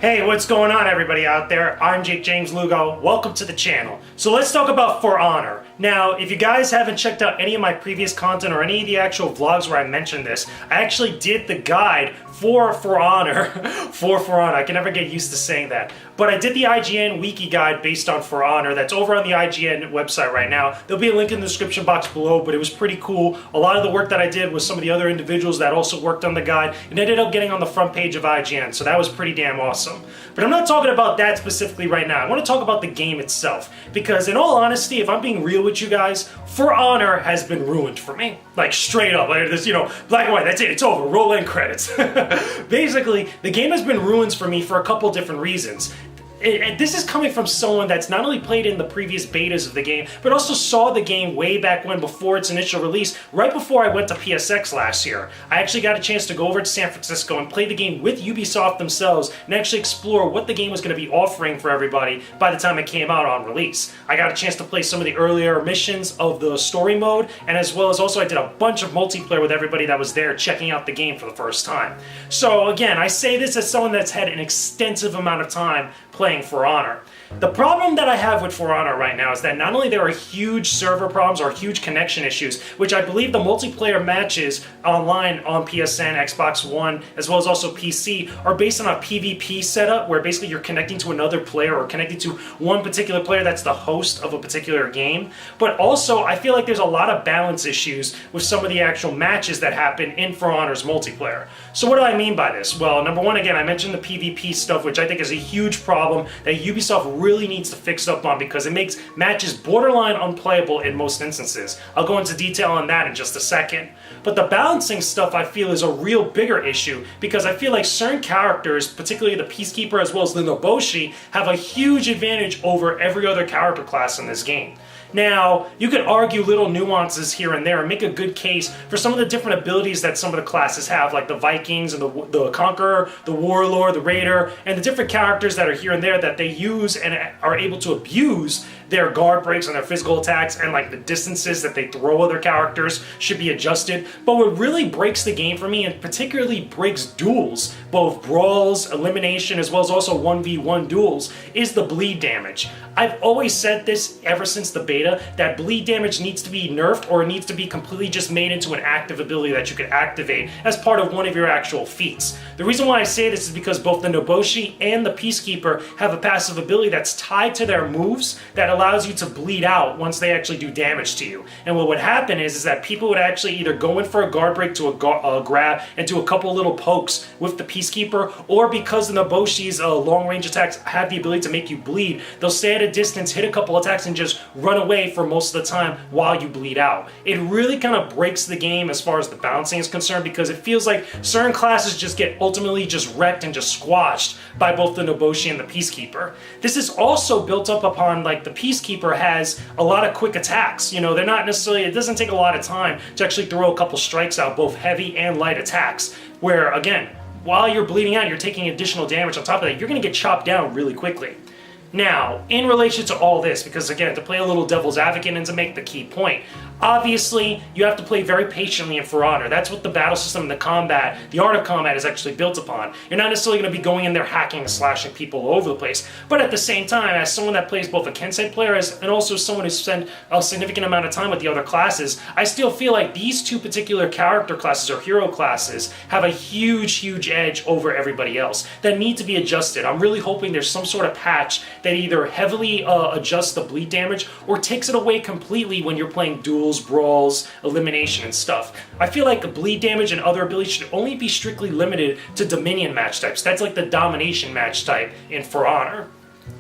Hey, what's going on everybody out there? I'm Jakejames Lugo. Welcome to the channel. So let's talk about For Honor. Now, if you guys haven't checked out any of my previous content or any of the actual vlogs where I mentioned this, I actually did the guide for Honor. For Honor. I can never get used to saying that. But I did the IGN wiki guide based on For Honor. That's over on the IGN website right now. There'll be a link in the description box below, but it was pretty cool. A lot of the work that I did was some of the other individuals that also worked on the guide and ended up getting on the front page of IGN, so that was pretty damn awesome. But I'm not talking about that specifically right now. I want to talk about the game itself, because in all honesty, if I'm being real with you guys, For Honor has been ruined for me. Like straight up, like this, black and white, that's it, it's over, roll in credits. Basically, the game has been ruined for me for a couple different reasons. This is coming from someone that's not only played in the previous betas of the game, but also saw the game way back when, before its initial release, right before I went to PSX last year. I actually got a chance to go over to San Francisco and play the game with Ubisoft themselves and actually explore what the game was going to be offering for everybody by the time it came out on release. I got a chance to play some of the earlier missions of the story mode, and as well as also I did a bunch of multiplayer with everybody that was there checking out the game for the first time. So again, I say this as someone that's had an extensive amount of time playing For Honor. The problem that I have with For Honor right now is that not only there are huge server problems or huge connection issues, which I believe the multiplayer matches online on PSN, Xbox One, as well as also PC, are based on a PvP setup where basically you're connecting to another player or connecting to one particular player that's the host of a particular game. But also, I feel like there's a lot of balance issues with some of the actual matches that happen in For Honor's multiplayer. So what do I mean by this? Well, number one, again, I mentioned the PvP stuff, which I think is a huge problem that Ubisoft really needs to fix up on, because it makes matches borderline unplayable in most instances. I'll go into detail on that in just a second. But the balancing stuff I feel is a real bigger issue, because I feel like certain characters, particularly the Peacekeeper as well as the Noboshi, have a huge advantage over every other character class in this game. Now, you could argue little nuances here and there and make a good case for some of the different abilities that some of the classes have, like the Vikings and the Conqueror, the Warlord, the Raider, and the different characters that are here and there that they use and are able to abuse their guard breaks and their physical attacks, and like the distances that they throw other characters should be adjusted. But what really breaks the game for me, and particularly breaks duels, both brawls, elimination, as well as also 1v1 duels, is the bleed damage. I've always said this ever since the beta, that bleed damage needs to be nerfed, or it needs to be completely just made into an active ability that you could activate as part of one of your actual feats. The reason why I say this is because both the Noboshi and the Peacekeeper have a passive ability that's tied to their moves that allows you to bleed out once they actually do damage to you. And what would happen is that people would actually either go in for a guard break to a grab and do a couple little pokes with the Peacekeeper, or because the Noboshi's long range attacks have the ability to make you bleed, they'll stay at a distance, hit a couple attacks, and just run away for most of the time while you bleed out. It really kind of breaks the game as far as the balancing is concerned, because it feels like certain classes just get ultimately just wrecked and just squashed by both the Noboshi and the Peacekeeper. This is also built up upon, like, the Peacekeeper has a lot of quick attacks. They're not necessarily, it doesn't take a lot of time to actually throw a couple strikes out, both heavy and light attacks, where again, while you're bleeding out, you're taking additional damage on top of that, you're going to get chopped down really quickly. Now, in relation to all this, because again, to play a little devil's advocate and to make the key point, obviously, you have to play very patiently in For Honor. That's what the battle system and the combat, the art of combat, is actually built upon. You're not necessarily going to be going in there hacking and slashing people all over the place, but at the same time, as someone that plays both a Kensei player and also someone who's spent a significant amount of time with the other classes, I still feel like these two particular character classes or hero classes have a huge edge over everybody else that need to be adjusted. I'm really hoping there's some sort of patch that either heavily adjusts the bleed damage or takes it away completely when you're playing duels, brawls, elimination, and stuff. I feel like the bleed damage and other abilities should only be strictly limited to Dominion match types. That's like the domination match type in For Honor.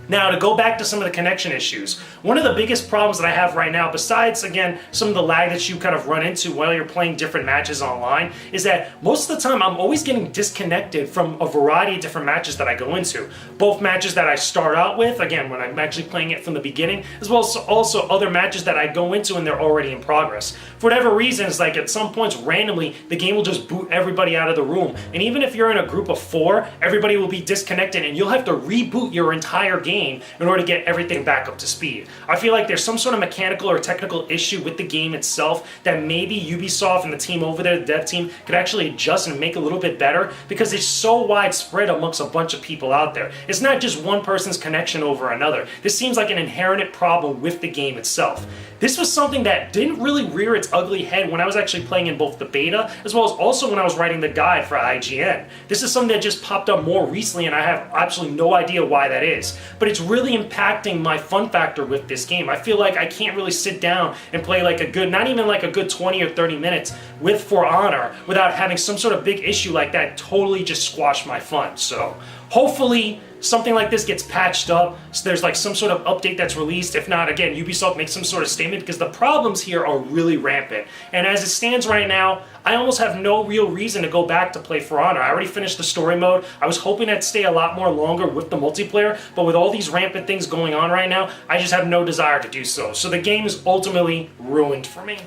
Now, to go back to some of the connection issues, one of the biggest problems that I have right now, besides, again, some of the lag that you kind of run into while you're playing different matches online, is that most of the time I'm always getting disconnected from a variety of different matches that I go into. Both matches that I start out with, again, when I'm actually playing it from the beginning, as well as also other matches that I go into and they're already in progress. For whatever reasons, like at some points randomly, the game will just boot everybody out of the room. And even if you're in a group of 4, everybody will be disconnected and you'll have to reboot your entire game game in order to get everything back up to speed. I feel like there's some sort of mechanical or technical issue with the game itself that maybe Ubisoft and the team over there, the dev team, could actually adjust and make a little bit better, because it's so widespread amongst a bunch of people out there. It's not just one person's connection over another. This seems like an inherent problem with the game itself. This was something that didn't really rear its ugly head when I was actually playing in both the beta, as well as also when I was writing the guide for IGN. This is something that just popped up more recently, and I have absolutely no idea why that is. But it's really impacting my fun factor with this game. I feel like I can't really sit down and play like a good, not even like a good 20 or 30 minutes with For Honor without having some sort of big issue like that totally just squash my fun. So hopefully something like this gets patched up, so there's like some sort of update that's released. If not, again, Ubisoft makes some sort of statement, because the problems here are really rampant. And as it stands right now, I almost have no real reason to go back to play For Honor. I already finished the story mode. I was hoping I'd stay a lot more longer with the multiplayer, but with all these rampant things going on right now, I just have no desire to do so. So the game is ultimately ruined for me.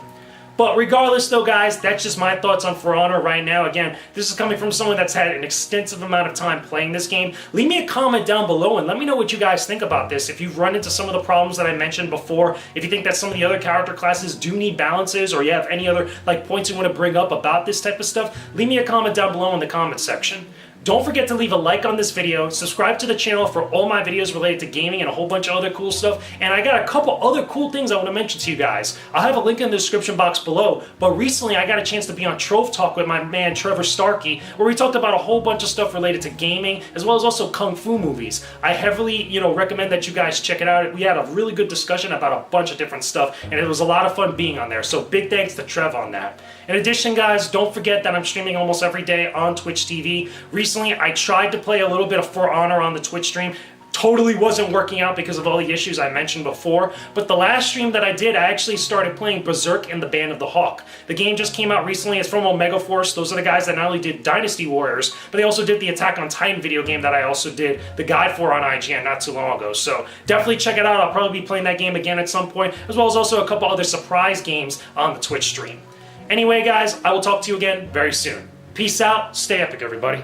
But regardless though, guys, that's just my thoughts on For Honor right now. Again, this is coming from someone that's had an extensive amount of time playing this game. Leave me a comment down below and let me know what you guys think about this. If you've run into some of the problems that I mentioned before, if you think that some of the other character classes do need balances, or you have any other points you want to bring up about this type of stuff, leave me a comment down below in the comment section. Don't forget to leave a like on this video, subscribe to the channel for all my videos related to gaming and a whole bunch of other cool stuff, and I got a couple other cool things I want to mention to you guys. I'll have a link in the description box below, but recently I got a chance to be on Trove Talk with my man Trevor Starkey, where we talked about a whole bunch of stuff related to gaming, as well as also kung fu movies. I heavily, recommend that you guys check it out. We had a really good discussion about a bunch of different stuff, and it was a lot of fun being on there, so big thanks to Trev on that. In addition, guys, don't forget that I'm streaming almost every day on Twitch TV. Recently, I tried to play a little bit of For Honor on the Twitch stream. Totally wasn't working out because of all the issues I mentioned before, but the last stream that I did, I actually started playing Berserk and the Band of the Hawk. The game just came out recently. It's from Omega Force. Those are the guys that not only did Dynasty Warriors, but they also did the Attack on Titan video game that I also did the guide for on IGN not too long ago. So definitely check it out. I'll probably be playing that game again at some point, as well as also a couple other surprise games on the Twitch stream. Anyway, guys, I will talk to you again very soon. Peace out. Stay epic, everybody.